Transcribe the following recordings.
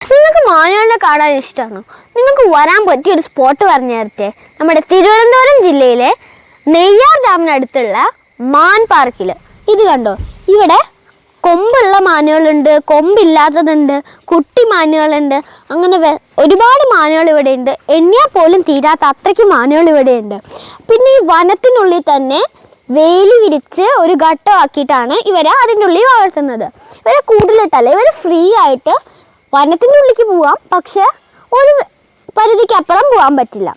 നിങ്ങൾക്ക് മാനുകളെ കാണാൻ ഇഷ്ടമാണോ? നിങ്ങൾക്ക് വരാൻ പറ്റിയ ഒരു സ്പോട്ട് പറഞ്ഞു തരട്ടെ. നമ്മുടെ തിരുവനന്തപുരം ജില്ലയിലെ നെയ്യാർ ഡാമിനടുത്തുള്ള മാൻ പാർക്കിൽ. ഇത് കണ്ടോ, ഇവിടെ കൊമ്പുള്ള മാനുകളുണ്ട്, കൊമ്പില്ലാത്തതുണ്ട്, കുട്ടി മാനുകളുണ്ട്, അങ്ങനെ ഒരുപാട് മാനുകൾ ഇവിടെ ഉണ്ട്. എണ്ണിയാൽ പോലും തീരാത്ത അത്രയ്ക്ക് മാനുകൾ ഇവിടെയുണ്ട്. പിന്നെ ഈ വനത്തിനുള്ളിൽ തന്നെ വേലി വിരിച്ച് ഒരു ഘട്ടമാക്കിയിട്ടാണ് ഇവരെ അതിൻ്റെ ഉള്ളിൽ വളർത്തുന്നത്. ഇവരെ കൂട്ടിലിട്ടല്ല, ഇവർ ഫ്രീ ആയിട്ട് വനത്തിൻ്റെ ഉള്ളിലേക്ക് പോവാം, പക്ഷെ ഒരു പരിധിക്കപ്പുറം പോകാൻ പറ്റില്ല.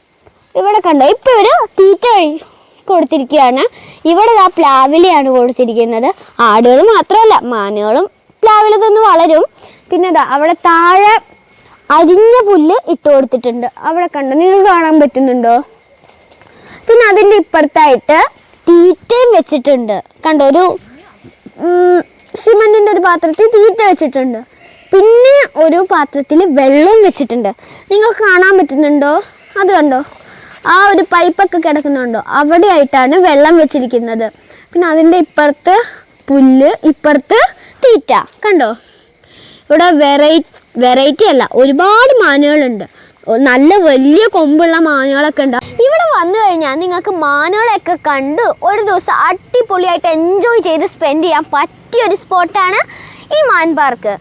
ഇവിടെ കണ്ടോ, ഇപ്പോൾ ഇവർ തീറ്റ കൊടുത്തിരിക്കുകയാണ്. ഇവിടെ ആ പ്ലാവിലയാണ് കൊടുത്തിരിക്കുന്നത്. ആടുകൾ മാത്രമല്ല, മാനുകളും പ്ലാവില തന്നെ വളരും. പിന്നെ അവിടെ താഴെ അരിഞ്ഞ പുല്ല് ഇട്ട് കൊടുത്തിട്ടുണ്ട്. അവിടെ കണ്ടോ, നിങ്ങൾക്ക് കാണാൻ പറ്റുന്നുണ്ടോ? പിന്നെ അതിൻ്റെ ഇപ്പുറത്തായിട്ട് തീറ്റയും വെച്ചിട്ടുണ്ട്. കണ്ടോ, ഒരു സിമൻറ്റിൻ്റെ ഒരു പാത്രത്തിൽ തീറ്റ വെച്ചിട്ടുണ്ട്. പിന്നെ ഒരു പാത്രത്തിൽ വെള്ളം വെച്ചിട്ടുണ്ട്. നിങ്ങൾക്ക് കാണാൻ പറ്റുന്നുണ്ടോ? അത് കണ്ടോ, ആ ഒരു പൈപ്പൊക്കെ കിടക്കുന്നുണ്ടോ? അവിടെ ആയിട്ടാണ് വെള്ളം വെച്ചിരിക്കുന്നത്. പിന്നെ അതിൻ്റെ ഇപ്പുറത്ത് പുല്ല്, ഇപ്പുറത്ത് തീറ്റ. കണ്ടോ, ഇവിടെ വെറൈറ്റി അല്ല, ഒരുപാട് മാനുകളുണ്ട്. നല്ല വലിയ കൊമ്പുള്ള മാനുകളൊക്കെ ഉണ്ട്. ഇവിടെ വന്നു കഴിഞ്ഞാൽ നിങ്ങൾക്ക് മാനുകളെയൊക്കെ കണ്ട് ഒരു ദിവസം അടിപൊളിയായിട്ട് എൻജോയ് ചെയ്ത് സ്പെൻഡ് ചെയ്യാൻ പറ്റിയൊരു സ്പോട്ടാണ് ഈ മാൻ പാർക്ക്.